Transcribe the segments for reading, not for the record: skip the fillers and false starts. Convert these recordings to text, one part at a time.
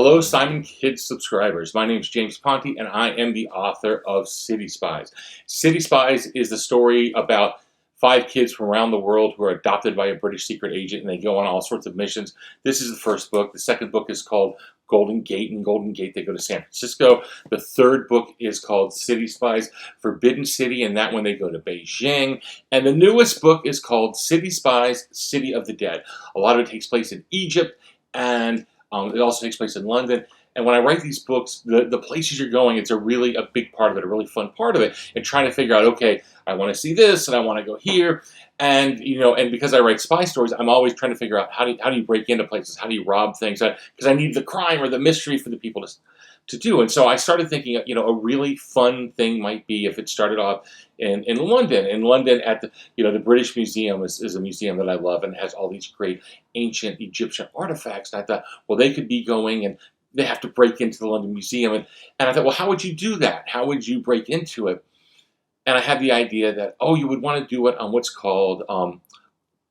Hello, Simon Kids subscribers. My name is James Ponti, and I am the author of City Spies. City Spies is the story about 5 kids from around the world who are adopted by a British secret agent, and they go on all sorts of missions. This is the first book. The second book is called Golden Gate. In Golden Gate, they go to San Francisco. The third book is called City Spies, Forbidden City, and that one they go to Beijing. And the newest book is called City Spies, City of the Dead. A lot of it takes place in Egypt, and it also takes place in London. And when I write these books, the places you're going, it's a big part of it, a really fun part of it, and trying to figure out, okay, I want to see this, and I want to go here. And, and because I write spy stories, I'm always trying to figure out how do you break into places? How do you rob things? Because I need the crime or the mystery for the people to do. And so I started thinking, a really fun thing might be if it started off in London. In London at the British Museum is a museum that I love and has all these great ancient Egyptian artifacts. And I thought, well, they could be going and they have to break into the London Museum. And I thought, well, how would you do that? How would you break into it? And I had the idea that, you would want to do it on what's called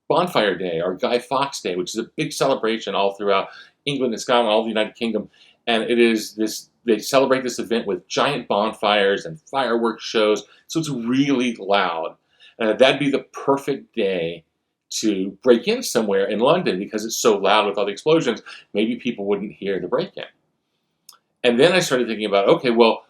Bonfire Day or Guy Fawkes Day, which is a big celebration all throughout England and Scotland, all the United Kingdom. And it is they celebrate this event with giant bonfires and fireworks shows. So it's really loud. That'd be the perfect day to break in somewhere in London because it's so loud with all the explosions. Maybe people wouldn't hear the break-in. And then I started thinking about, okay, well,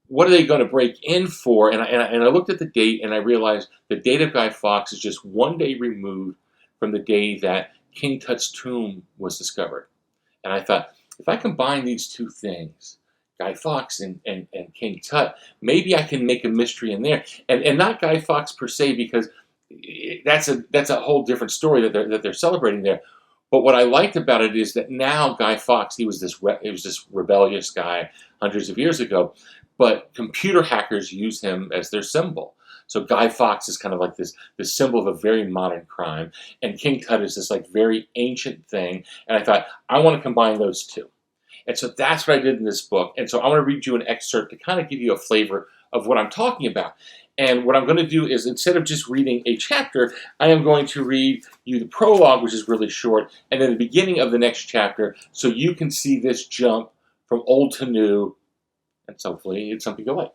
what are they going to break in for? And I looked at the date and I realized the date of Guy Fawkes is just one day removed from the day that King Tut's tomb was discovered. And I thought, if I combine these two things, Guy Fawkes and King Tut, maybe I can make a mystery in there. And not Guy Fawkes per se, because that's a whole different story that they're celebrating there. But what I liked about it is that now Guy Fawkes, he was this rebellious guy hundreds of years ago, but computer hackers use him as their symbol. So Guy Fawkes is kind of like this symbol of a very modern crime, and King Tut is this like very ancient thing. And I thought, I want to combine those two. And so that's what I did in this book. And so I want to read you an excerpt to kind of give you a flavor of what I'm talking about. And what I'm going to do is, instead of just reading a chapter, I am going to read you the prologue, which is really short, and then the beginning of the next chapter, so you can see this jump from old to new, and hopefully it's something you like.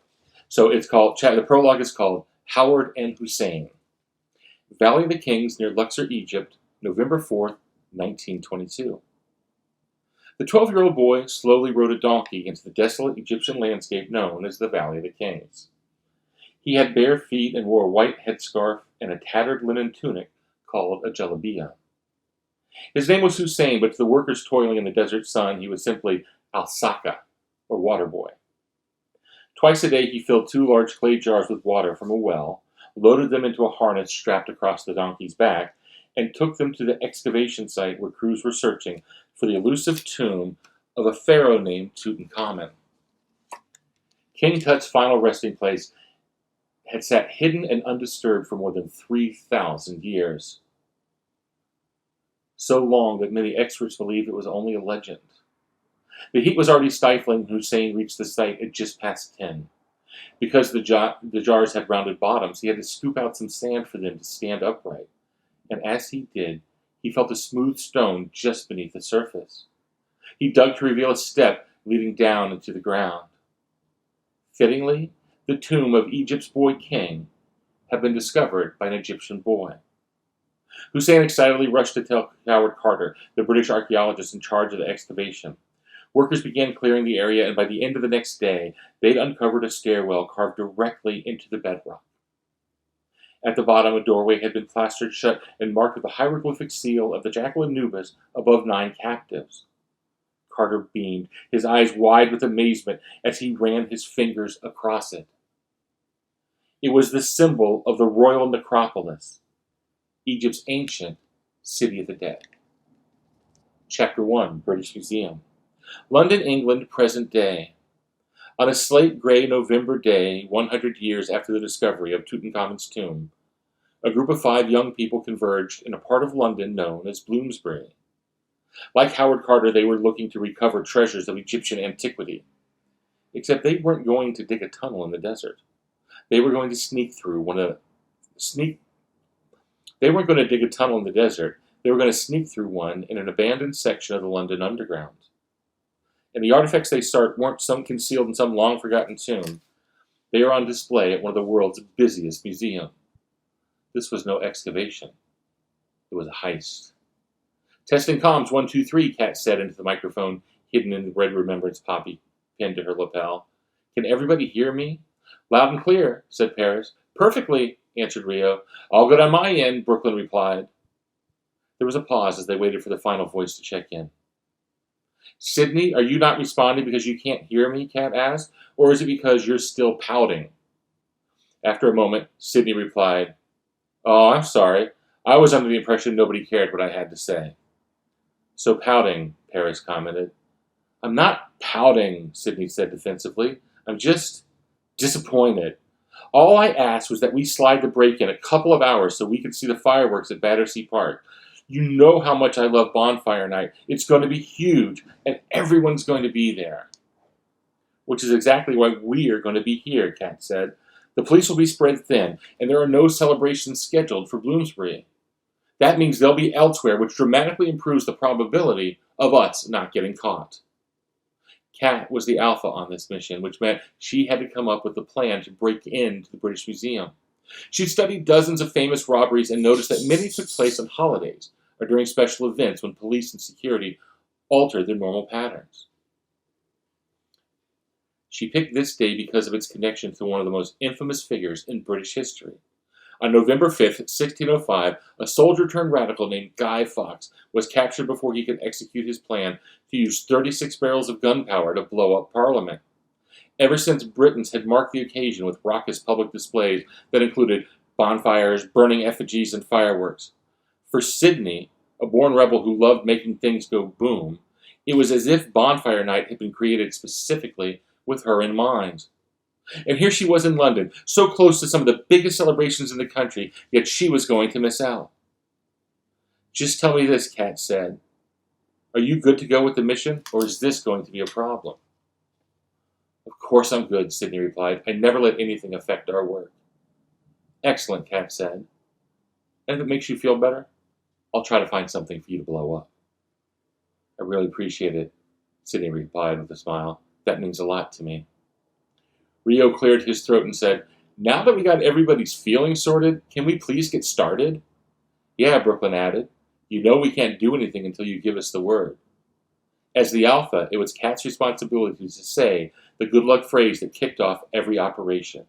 So the prologue is called Howard and Hussein. Valley of the Kings near Luxor, Egypt, November 4th, 1922. The 12-year-old boy slowly rode a donkey into the desolate Egyptian landscape known as the Valley of the Kings. He had bare feet and wore a white headscarf and a tattered linen tunic called a jalabiya. His name was Hussein, but to the workers toiling in the desert sun, he was simply Al-Saka, or water boy. Twice a day he filled 2 large clay jars with water from a well, loaded them into a harness strapped across the donkey's back, and took them to the excavation site where crews were searching for the elusive tomb of a pharaoh named Tutankhamun. King Tut's final resting place had sat hidden and undisturbed for more than 3,000 years. So long that many experts believed it was only a legend. The heat was already stifling when Hussein reached the site at just past 10. Because the jars had rounded bottoms, he had to scoop out some sand for them to stand upright. And as he did, he felt a smooth stone just beneath the surface. He dug to reveal a step leading down into the ground. Fittingly, the tomb of Egypt's boy king had been discovered by an Egyptian boy. Hussein excitedly rushed to tell Howard Carter, the British archaeologist in charge of the excavation. Workers began clearing the area, and by the end of the next day, they'd uncovered a stairwell carved directly into the bedrock. At the bottom, a doorway had been plastered shut and marked with the hieroglyphic seal of the jackal Anubis above 9 captives. Carter beamed, his eyes wide with amazement as he ran his fingers across it. It was the symbol of the royal necropolis, Egypt's ancient City of the Dead. Chapter 1, British Museum. London, England, present day. On a slate-gray November day, 100 years after the discovery of Tutankhamun's tomb, a group of 5 young people converged in a part of London known as Bloomsbury. Like Howard Carter, they were looking to recover treasures of Egyptian antiquity. Except they weren't going to dig a tunnel in the desert. They were going to They weren't going to dig a tunnel in the desert. They were going to sneak through one in an abandoned section of the London Underground. And the artifacts they sought weren't some concealed in some long-forgotten tomb. They are on display at one of the world's busiest museums. This was no excavation. It was a heist. "Testing comms 1, 2, 3, Kat said into the microphone hidden in the red remembrance poppy pinned to her lapel. "Can everybody hear me?" "Loud and clear," said Paris. "Perfectly," answered Rio. "All good on my end," Brooklyn replied. There was a pause as they waited for the final voice to check in. "Sydney, are you not responding because you can't hear me?" Kat asked. "Or is it because you're still pouting?" After a moment, Sydney replied, "Oh, I'm sorry. I was under the impression nobody cared what I had to say." "So pouting," Paris commented. "I'm not pouting," Sydney said defensively. "I'm just disappointed. All I asked was that we slide the break-in a couple of hours so we could see the fireworks at Battersea Park. You know how much I love Bonfire Night. It's going to be huge, and everyone's going to be there." "Which is exactly why we're going to be here," Kat said. "The police will be spread thin, and there are no celebrations scheduled for Bloomsbury. That means they'll be elsewhere, which dramatically improves the probability of us not getting caught." Kat was the alpha on this mission, which meant she had to come up with a plan to break into the British Museum. She'd studied dozens of famous robberies and noticed that many took place on holidays or during special events when police and security altered their normal patterns. She picked this day because of its connection to one of the most infamous figures in British history. On November 5th, 1605, a soldier-turned-radical named Guy Fawkes was captured before he could execute his plan to use 36 barrels of gunpowder to blow up Parliament. Ever since, Britons had marked the occasion with raucous public displays that included bonfires, burning effigies, and fireworks. For Sydney, a born rebel who loved making things go boom, it was as if Bonfire Night had been created specifically with her in mind. And here she was in London, so close to some of the biggest celebrations in the country, yet she was going to miss out. "Just tell me this," Kat said. "Are you good to go with the mission, or is this going to be a problem?" "Of course I'm good," Sydney replied. "I never let anything affect our work." "Excellent," Kat said. "And if it makes you feel better, I'll try to find something for you to blow up." "I really appreciate it," Sydney replied with a smile. "That means a lot to me." Rio cleared his throat and said, "Now that we got everybody's feelings sorted, can we please get started?" "Yeah," Brooklyn added. "You know we can't do anything until you give us the word." As the alpha, it was Kat's responsibility to say the good luck phrase that kicked off every operation.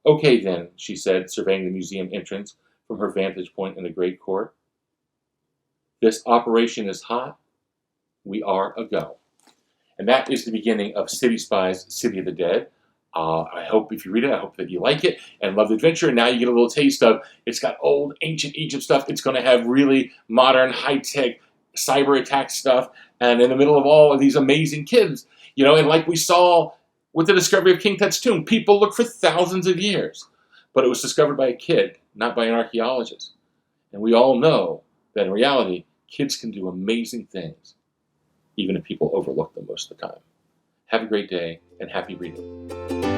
"Okay then," she said, surveying the museum entrance from her vantage point in the great court. "This operation is hot. We are a go." And that is the beginning of City Spies, City of the Dead. I hope if you read it, I hope that you like it and love the adventure. And now you get a little taste of, it's got old ancient Egypt stuff. It's going to have really modern, high-tech cyber attack stuff. And in the middle of all of these amazing kids, and like we saw with the discovery of King Tut's tomb, people look for thousands of years. But it was discovered by a kid, not by an archaeologist. And we all know that in reality, kids can do amazing things, even if people overlook them most of the time. Have a great day, and happy reading.